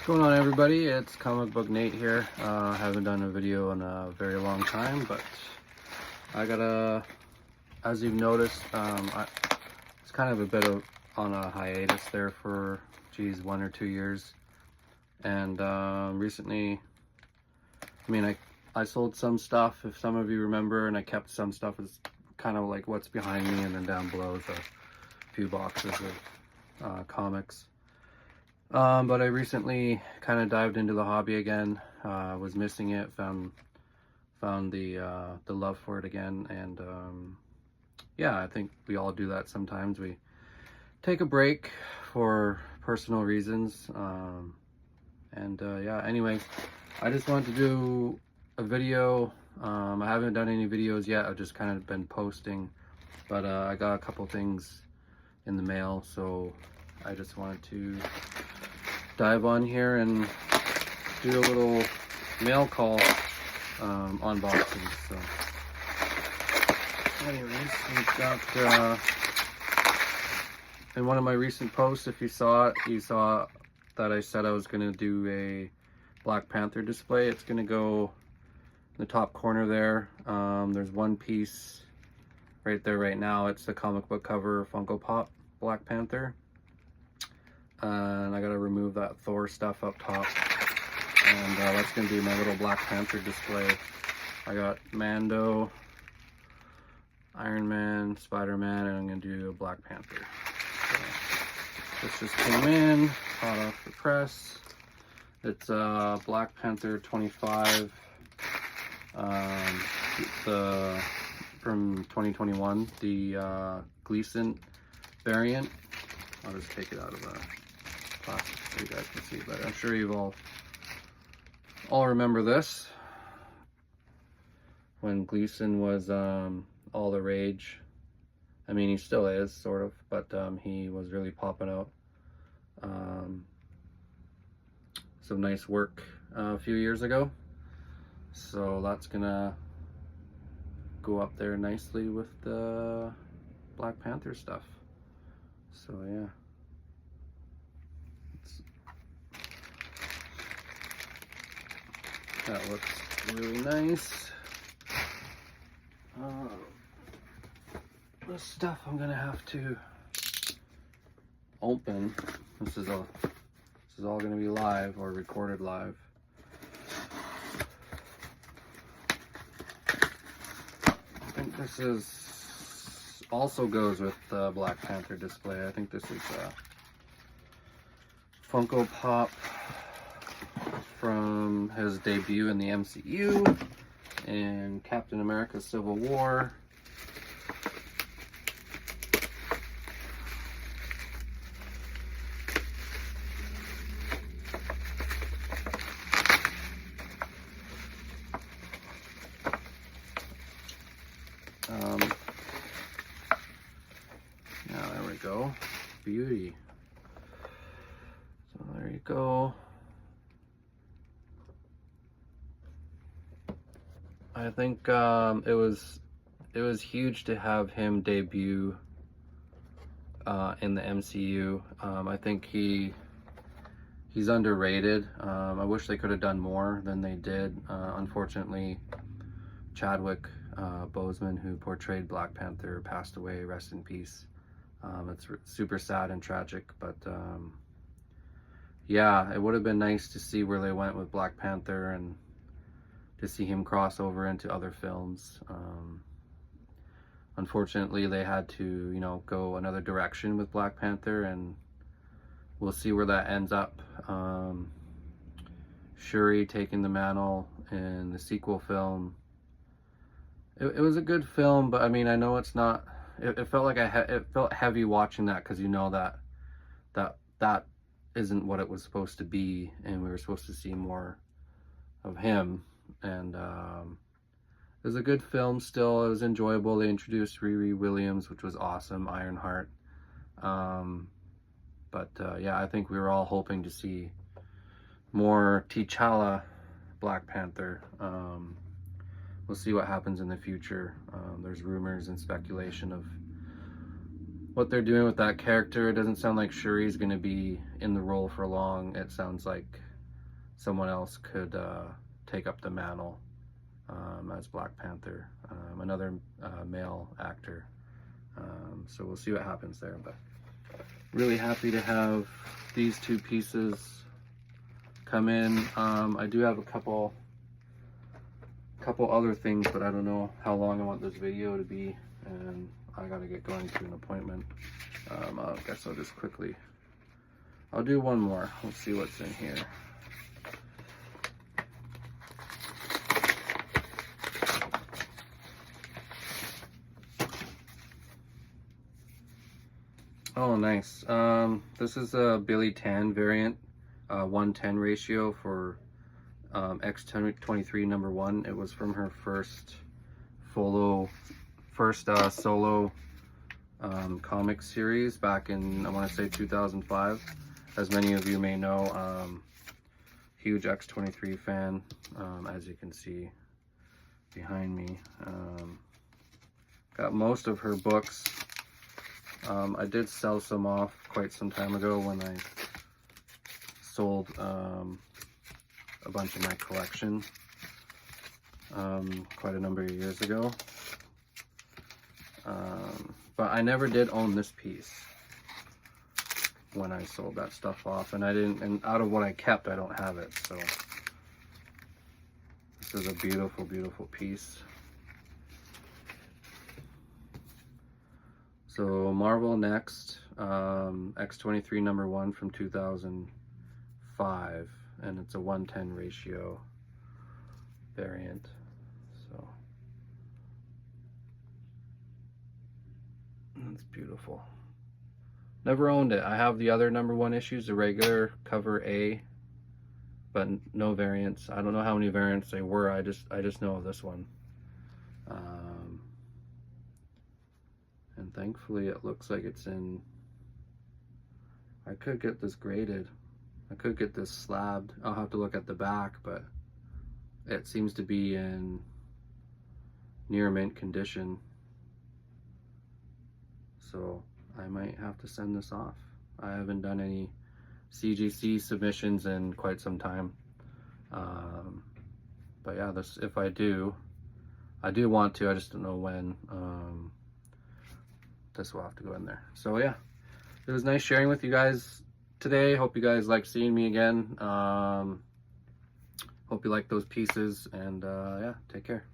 What's going on, everybody? It's Comic Book Nate here. I haven't done a video in a very long time, but I gotta, as you've noticed, it's kind of a bit of on a hiatus there for 1 or 2 years. And recently, I sold some stuff, if some of you remember, and I kept some stuff as kind of like what's behind me, and then down below is a few boxes of comics. But I recently kind of dived into the hobby again. Was missing it, found the love for it again, and yeah, I think we all do that sometimes. We take a break for personal reasons, yeah. Anyways, I just wanted to do a video. I haven't done any videos yet. I've just kind of been posting, but I got a couple things in the mail, so I just wanted to dive on here and do a little mail call unboxing. So anyways, we've got in one of my recent posts, if you saw it, you saw that I said I was going to do a Black Panther display. It's going to go in the top corner there. There's one piece right there right now. It's the comic book cover Funko Pop Black Panther. And I gotta remove that Thor stuff up top, and that's gonna be my little Black Panther display. I got Mando, Iron Man, Spider-Man, and I'm gonna do a Black Panther. So this just came in hot off the press. It's Black Panther 25, from 2021, the Gleason variant. I'll just take it out of the plastic so you guys can see it better. I'm sure you've all remember this when Gleason was all the rage. I mean, he still is, sort of, but he was really popping out. Some nice work a few years ago, so that's gonna go up there nicely with the Black Panther stuff. So yeah, that looks really nice. This stuff I'm gonna have to open. This is all gonna be live or recorded live. I think this is also goes with the Black Panther display. I think this is Funko Pop from his debut in the MCU and Captain America Civil War. Now there we go, beauty. So there you go. I think it was huge to have him debut in the MCU. I think he's underrated. I wish they could have done more than they did. Unfortunately, Chadwick Boseman, who portrayed Black Panther, passed away. Rest in peace. It's super sad and tragic, but yeah, it would have been nice to see where they went with Black Panther and to see him cross over into other films. Unfortunately, they had to, go another direction with Black Panther, and we'll see where that ends up. Shuri taking the mantle in the sequel film. It was a good film, but I mean, I know it's not. It felt like it felt heavy watching that, because that isn't what it was supposed to be, and we were supposed to see more of him. And it was a good film still. It was enjoyable. They introduced Riri Williams, which was awesome, Ironheart. Yeah, I think we were all hoping to see more T'Challa Black Panther. We'll see what happens in the future. There's rumors and speculation of what they're doing with that character. It doesn't sound like Shuri's going to be in the role for long. It sounds like someone else could take up the mantle as Black Panther, another male actor. So we'll see what happens there, but really happy to have these two pieces come in. I do have a couple other things, but I don't know how long I want this video to be, and I gotta get going to an appointment. I guess I'll just quickly, I'll do one more. Let's see what's in here. Oh, nice. This is a Billy Tan variant, 1:10 ratio for X23 number 1. It was from her first solo comic series back in, I want to say, 2005. As many of you may know, huge X23 fan, as you can see behind me. Got most of her books. I did sell some off quite some time ago when I sold a bunch of my collection quite a number of years ago. But I never did own this piece when I sold that stuff off, and out of what I kept, I don't have it. So this is a beautiful, beautiful piece. So Marvel Next, X23 number 1 from 2005, and it's a 1:10 ratio variant. So that's beautiful. Never owned it. I have the other number 1 issues, the regular cover A, but no variants. I don't know how many variants they were. I just know of this one. And thankfully it looks like it's in, I could get this graded, I could get this slabbed. I'll have to look at the back, but it seems to be in near mint condition, so I might have to send this off. I haven't done any CGC submissions in quite some time, but yeah, this, if I do want to, I just don't know when. This will have to go in there. So yeah, it was nice sharing with you guys today. Hope you guys like seeing me again. Hope you like those pieces, and yeah, take care.